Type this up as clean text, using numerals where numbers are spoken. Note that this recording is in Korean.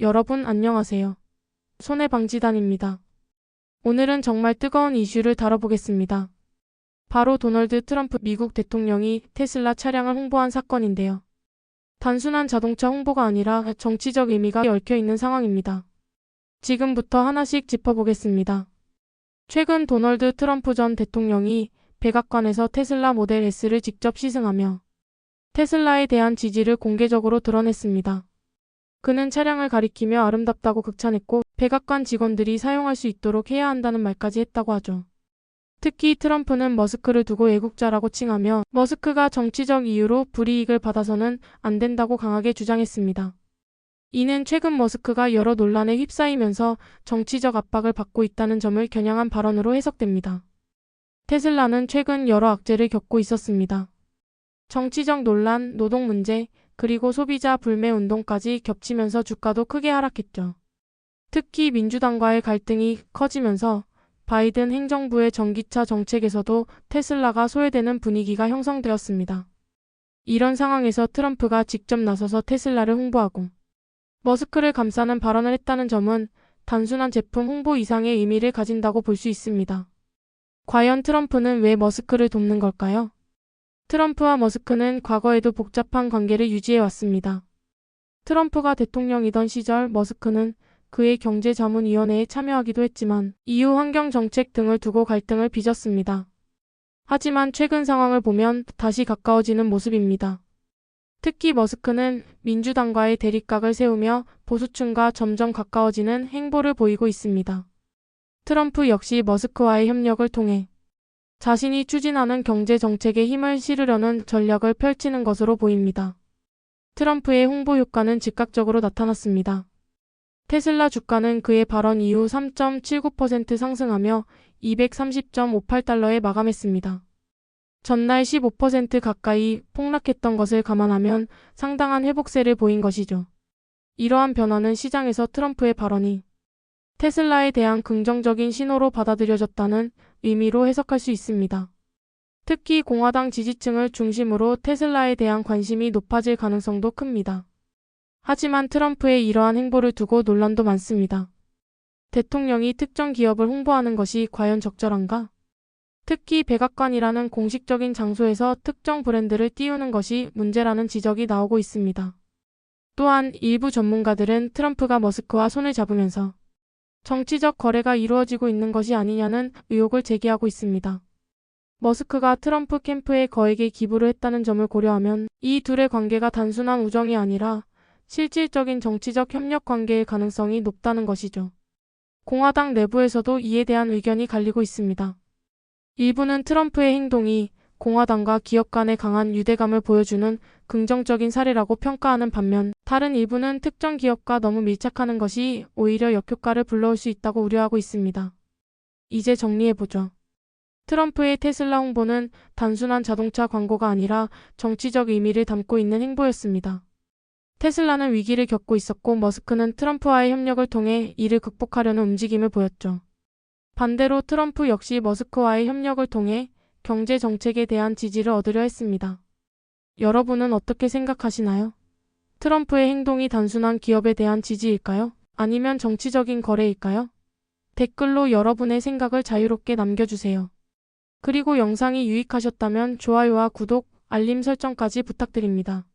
여러분 안녕하세요. 손해방지단입니다. 오늘은 정말 뜨거운 이슈를 다뤄보겠습니다. 바로 도널드 트럼프 미국 대통령이 테슬라 차량을 홍보한 사건인데요. 단순한 자동차 홍보가 아니라 정치적 의미가 얽혀 있는 상황입니다. 지금부터 하나씩 짚어보겠습니다. 최근 도널드 트럼프 전 대통령이 백악관에서 테슬라 모델 S를 직접 시승하며 테슬라에 대한 지지를 공개적으로 드러냈습니다. 그는 차량을 가리키며 아름답다고 극찬했고 백악관 직원들이 사용할 수 있도록 해야 한다는 말까지 했다고 하죠. 특히 트럼프는 머스크를 두고 애국자라고 칭하며 머스크가 정치적 이유로 불이익을 받아서는 안 된다고 강하게 주장했습니다. 이는 최근 머스크가 여러 논란에 휩싸이면서 정치적 압박을 받고 있다는 점을 겨냥한 발언으로 해석됩니다. 테슬라는 최근 여러 악재를 겪고 있었습니다. 정치적 논란, 노동 문제, 그리고 소비자 불매 운동까지 겹치면서 주가도 크게 하락했죠. 특히 민주당과의 갈등이 커지면서 바이든 행정부의 전기차 정책에서도 테슬라가 소외되는 분위기가 형성되었습니다. 이런 상황에서 트럼프가 직접 나서서 테슬라를 홍보하고 머스크를 감싸는 발언을 했다는 점은 단순한 제품 홍보 이상의 의미를 가진다고 볼 수 있습니다. 과연 트럼프는 왜 머스크를 돕는 걸까요? 트럼프와 머스크는 과거에도 복잡한 관계를 유지해왔습니다. 트럼프가 대통령이던 시절 머스크는 그의 경제자문위원회에 참여하기도 했지만 이후 환경정책 등을 두고 갈등을 빚었습니다. 하지만 최근 상황을 보면 다시 가까워지는 모습입니다. 특히 머스크는 민주당과의 대립각을 세우며 보수층과 점점 가까워지는 행보를 보이고 있습니다. 트럼프 역시 머스크와의 협력을 통해 자신이 추진하는 경제 정책에 힘을 실으려는 전략을 펼치는 것으로 보입니다. 트럼프의 홍보 효과는 즉각적으로 나타났습니다. 테슬라 주가는 그의 발언 이후 3.79% 상승하며 230.58달러에 마감했습니다. 전날 15% 가까이 폭락했던 것을 감안하면 상당한 회복세를 보인 것이죠. 이러한 변화는 시장에서 트럼프의 발언이 테슬라에 대한 긍정적인 신호로 받아들여졌다는 의미로 해석할 수 있습니다. 특히 공화당 지지층을 중심으로 테슬라에 대한 관심이 높아질 가능성도 큽니다. 하지만 트럼프의 이러한 행보를 두고 논란도 많습니다. 대통령이 특정 기업을 홍보하는 것이 과연 적절한가? 특히 백악관이라는 공식적인 장소에서 특정 브랜드를 띄우는 것이 문제라는 지적이 나오고 있습니다. 또한 일부 전문가들은 트럼프가 머스크와 손을 잡으면서 정치적 거래가 이루어지고 있는 것이 아니냐는 의혹을 제기하고 있습니다. 머스크가 트럼프 캠프에 거액의 기부를 했다는 점을 고려하면 이 둘의 관계가 단순한 우정이 아니라 실질적인 정치적 협력 관계일 가능성이 높다는 것이죠. 공화당 내부에서도 이에 대한 의견이 갈리고 있습니다. 일부는 트럼프의 행동이 공화당과 기업 간의 강한 유대감을 보여주는 긍정적인 사례라고 평가하는 반면 다른 일부는 특정 기업과 너무 밀착하는 것이 오히려 역효과를 불러올 수 있다고 우려하고 있습니다. 이제 정리해보죠. 트럼프의 테슬라 홍보는 단순한 자동차 광고가 아니라 정치적 의미를 담고 있는 행보였습니다. 테슬라는 위기를 겪고 있었고 머스크는 트럼프와의 협력을 통해 이를 극복하려는 움직임을 보였죠. 반대로 트럼프 역시 머스크와의 협력을 통해 경제 정책에 대한 지지를 얻으려 했습니다. 여러분은 어떻게 생각하시나요? 트럼프의 행동이 단순한 기업에 대한 지지일까요? 아니면 정치적인 거래일까요? 댓글로 여러분의 생각을 자유롭게 남겨주세요. 그리고 영상이 유익하셨다면 좋아요와 구독, 알림 설정까지 부탁드립니다.